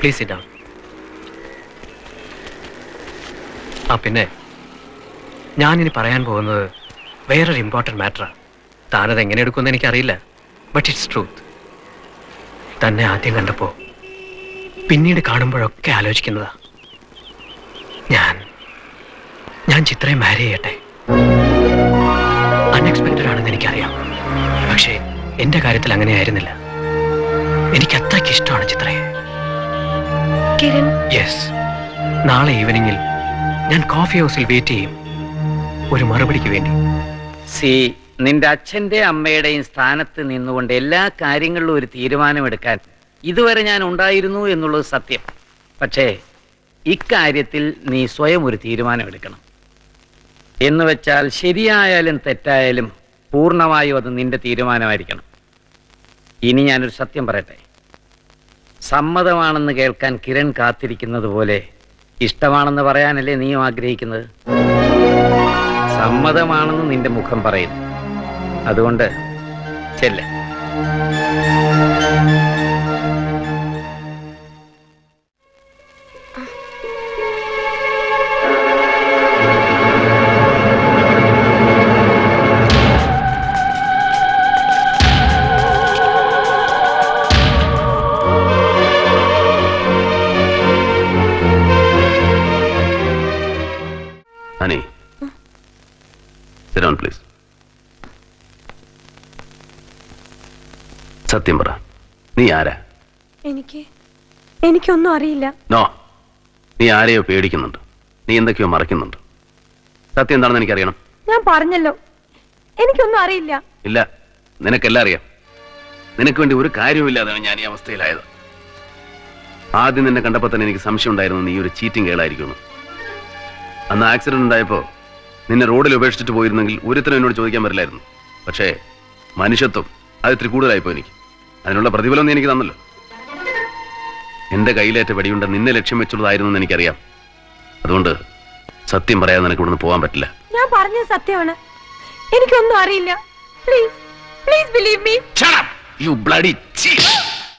Please sit down. പിന്നെ ഞാനിനി പറയാൻ പോകുന്നത് വേറൊരു ഇമ്പോർട്ടൻറ്റ് മാറ്ററാണ്. താനത് എങ്ങനെ എടുക്കുമെന്ന് എനിക്കറിയില്ല, ബട്ട് ഇറ്റ്സ് ട്രൂത്ത്. തന്നെ ആദ്യം കണ്ടപ്പോൾ പിന്നീട് കാണുമ്പോഴൊക്കെ ആലോചിക്കുന്നതാ, ഞാൻ ചിത്രയെ മാരി ചെയ്യട്ടെ. അൺഎക്സ്പെക്റ്റഡ് ആണെന്ന് എനിക്കറിയാം, പക്ഷേ എൻ്റെ കാര്യത്തിൽ അങ്ങനെയായിരുന്നില്ല. എനിക്ക് അത്രയ്ക്ക് ഇഷ്ടമാണ് ചിത്രയെ. യെസ്, നാളെ ഈവനിങ്ങിൽ ഞാൻ കോഫി ഹൗസിൽ വെയിറ്റ് ചെയ്യും, ഒരു മറുപടിക്ക് വേണ്ടി. നിന്റെ അച്ഛന്റെ അമ്മയുടെയും സ്ഥാനത്ത് നിന്നുകൊണ്ട് എല്ലാ കാര്യങ്ങളിലും ഒരു തീരുമാനമെടുക്കാൻ ഇതുവരെ ഞാൻ ഉണ്ടായിരുന്നു എന്നുള്ളത് സത്യം. പക്ഷേ ഇക്കാര്യത്തിൽ നീ സ്വയം ഒരു തീരുമാനമെടുക്കണം. എന്ന് വെച്ചാൽ ശരിയായാലും തെറ്റായാലും പൂർണ്ണമായും അത് നിന്റെ തീരുമാനമായിരിക്കണം. ഇനി ഞാനൊരു സത്യം പറയട്ടെ. സമ്മതമാണെന്ന് കേൾക്കാൻ കിരൺ കാത്തിരിക്കുന്നത് പോലെ ഇഷ്ടമാണെന്ന് പറയാനല്ലേ നീയും ആഗ്രഹിക്കുന്നത്? സമ്മതമാണെന്ന് നിന്റെ മുഖം പറയുന്നു. അതുകൊണ്ട് ചെല്ല്. Honey, sit down, please. സത്യം പറ, നീ ആരാ? എനിക്കൊന്നും അറിയില്ല. നോ, നീ ആരെയോ പേടിക്കുന്നുണ്ട്, നീ എന്തൊക്കെയോ മറയ്ക്കുന്നുണ്ട്. സത്യം എന്താണെന്ന് എനിക്കറിയണം. ഞാൻ പറഞ്ഞല്ലോ, എനിക്കൊന്നും അറിയില്ല. ഇല്ല, നിനക്കെല്ലാം അറിയാം. നിനക്ക് വേണ്ടി ഒരു കാര്യവുമില്ലാതാണ് ഞാൻ ഈ അവസ്ഥയിലായത്. ആദ്യം നിന്നെ കണ്ടപ്പോൾ തന്നെ എനിക്ക് സംശയം ഉണ്ടായിരുന്നു നീ ഒരു ചീറ്റിംഗ് കേളായിരിക്കുന്നു. അന്ന് ആക്സിഡന്റ് ഉണ്ടായപ്പോൾ നിന്നെ റോഡിൽ ഉപേക്ഷിച്ചിട്ട് പോയിരുന്നെങ്കിൽ ഒരുത്തരം എന്നോട് ചോദിക്കാൻ പറ്റില്ലായിരുന്നു. പക്ഷേ മനുഷ്യത്വം അത് ഇത്തിരി കൂടുതലായിപ്പോ എനിക്ക്. അതിനുള്ള പ്രതിഫലം നീ എനിക്ക് തന്നല്ലോ. എന്റെ കയ്യിലേറ്റ വെടിയുണ്ട നിന്നെ ലക്ഷ്യം വെച്ചുള്ളതായിരുന്നു എന്ന് എനിക്കറിയാം. അതുകൊണ്ട് സത്യം പറയാതെ നിനക്ക് ഇവിടുന്ന് പോകാൻ പറ്റില്ല. ഞാൻ പറഞ്ഞത് സത്യമാണ്, എനിക്കൊന്നും അറിയില്ല. Please, please believe me. Shut up, you bloody cheat.